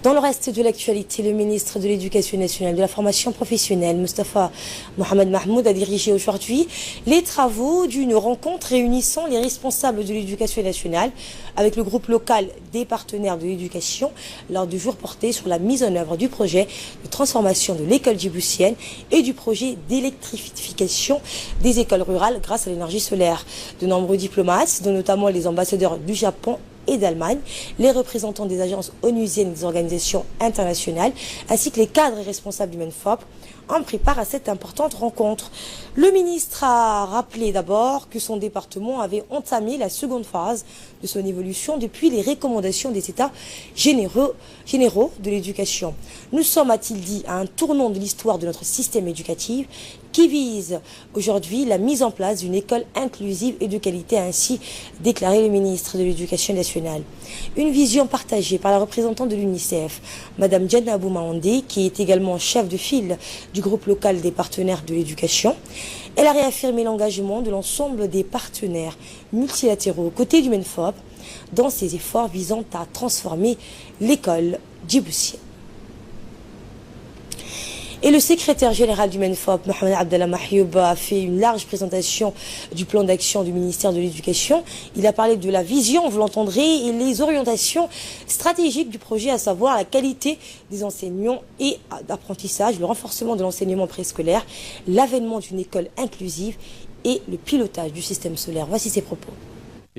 Dans le reste de l'actualité, le ministre de l'Éducation nationale et de la formation professionnelle, Moustapha Mohamed Mahmoud, a dirigé aujourd'hui les travaux d'une rencontre réunissant les responsables de l'Éducation nationale avec le groupe local des partenaires de l'éducation lors du jour porté sur la mise en œuvre du projet de transformation de l'école djiboutienne et du projet d'électrification des écoles rurales grâce à l'énergie solaire. De nombreux diplomates, dont notamment les ambassadeurs du Japon et d'Allemagne, les représentants des agences onusiennes et des organisations internationales, ainsi que les cadres et responsables du MENFOP, ont pris part à cette importante rencontre. Le ministre a rappelé d'abord que son département avait entamé la seconde phase de son évolution depuis les recommandations des États généraux de l'éducation. Nous sommes, a-t-il dit, à un tournant de l'histoire de notre système éducatif qui vise aujourd'hui la mise en place d'une école inclusive et de qualité, a ainsi déclaré le ministre de l'Éducation nationale. Une vision partagée par la représentante de l'UNICEF, Madame Djenabou Maondé, qui est également chef de file du groupe local des partenaires de l'éducation. Elle a réaffirmé l'engagement de l'ensemble des partenaires multilatéraux aux côtés du MENFOP dans ses efforts visant à transformer l'école djiboutienne. Et le secrétaire général du MENFOP, Mohamed Abdallah Mahyoub, a fait une large présentation du plan d'action du ministère de l'Éducation. Il a parlé de la vision, vous l'entendrez, et les orientations stratégiques du projet, à savoir la qualité des enseignants et d'apprentissage, le renforcement de l'enseignement préscolaire, l'avènement d'une école inclusive et le pilotage du système solaire. Voici ses propos.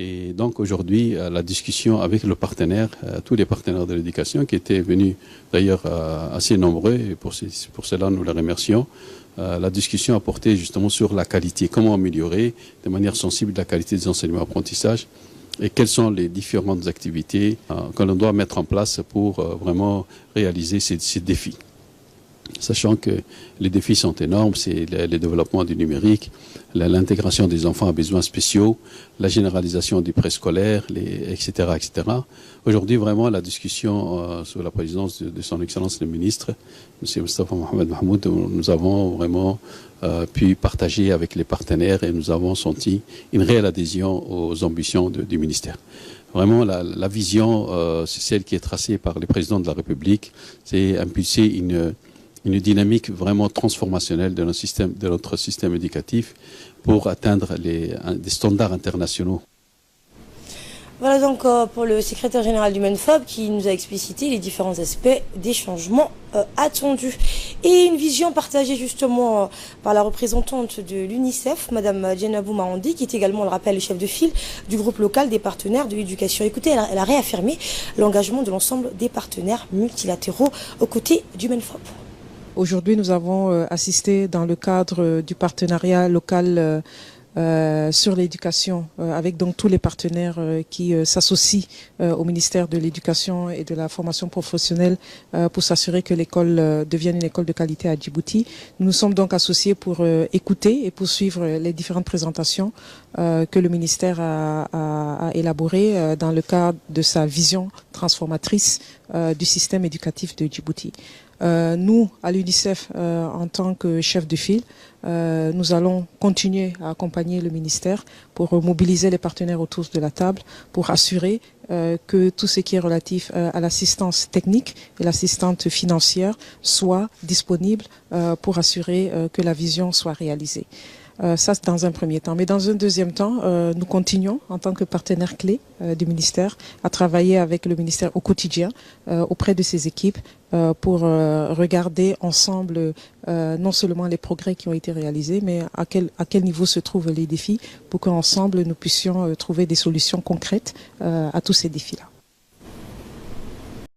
Et donc aujourd'hui, la discussion avec le partenaire, tous les partenaires de l'éducation qui étaient venus d'ailleurs assez nombreux, et pour cela nous les remercions. La discussion a porté justement sur la qualité, comment améliorer de manière sensible la qualité des enseignements apprentissage et quelles sont les différentes activités que l'on doit mettre en place pour vraiment réaliser ces défis. Sachant que les défis sont énormes, c'est le développement du numérique, l'intégration des enfants à besoins spéciaux, la généralisation du préscolaire, etc., etc. Aujourd'hui, vraiment, la discussion sous la présidence de son Excellence le ministre, M. Moustapha Mohamed Mahmoud, nous avons vraiment pu partager avec les partenaires et nous avons senti une réelle adhésion aux ambitions du ministère. Vraiment, la vision, c'est celle qui est tracée par le président de la République, c'est impulser une dynamique vraiment transformationnelle de notre système éducatif pour atteindre des standards internationaux. Voilà donc pour le secrétaire général du MENFOP qui nous a explicité les différents aspects des changements attendus. Et une vision partagée justement par la représentante de l'UNICEF, Madame Djenabou Maondé, qui est également, le rappel, le chef de file du groupe local des partenaires de l'éducation. Écoutez, elle a réaffirmé l'engagement de l'ensemble des partenaires multilatéraux aux côtés du MENFOP. Aujourd'hui, nous avons assisté dans le cadre du partenariat local sur l'éducation avec donc tous les partenaires qui s'associent au ministère de l'Éducation et de la formation professionnelle pour s'assurer que l'école devienne une école de qualité à Djibouti. Nous nous sommes donc associés pour écouter et poursuivre les différentes présentations que le ministère a élaborées dans le cadre de sa vision transformatrice du système éducatif de Djibouti. Nous, à l'UNICEF, en tant que chef de file, nous allons continuer à accompagner le ministère pour mobiliser les partenaires autour de la table, pour assurer que tout ce qui est relatif à l'assistance technique et l'assistance financière soit disponible pour assurer que la vision soit réalisée. Ça, c'est dans un premier temps. Mais dans un deuxième temps, nous continuons, en tant que partenaire clé du ministère, à travailler avec le ministère au quotidien, auprès de ses équipes, pour regarder ensemble non seulement les progrès qui ont été réalisés, mais à quel niveau se trouvent les défis, pour qu'ensemble nous puissions trouver des solutions concrètes à tous ces défis-là.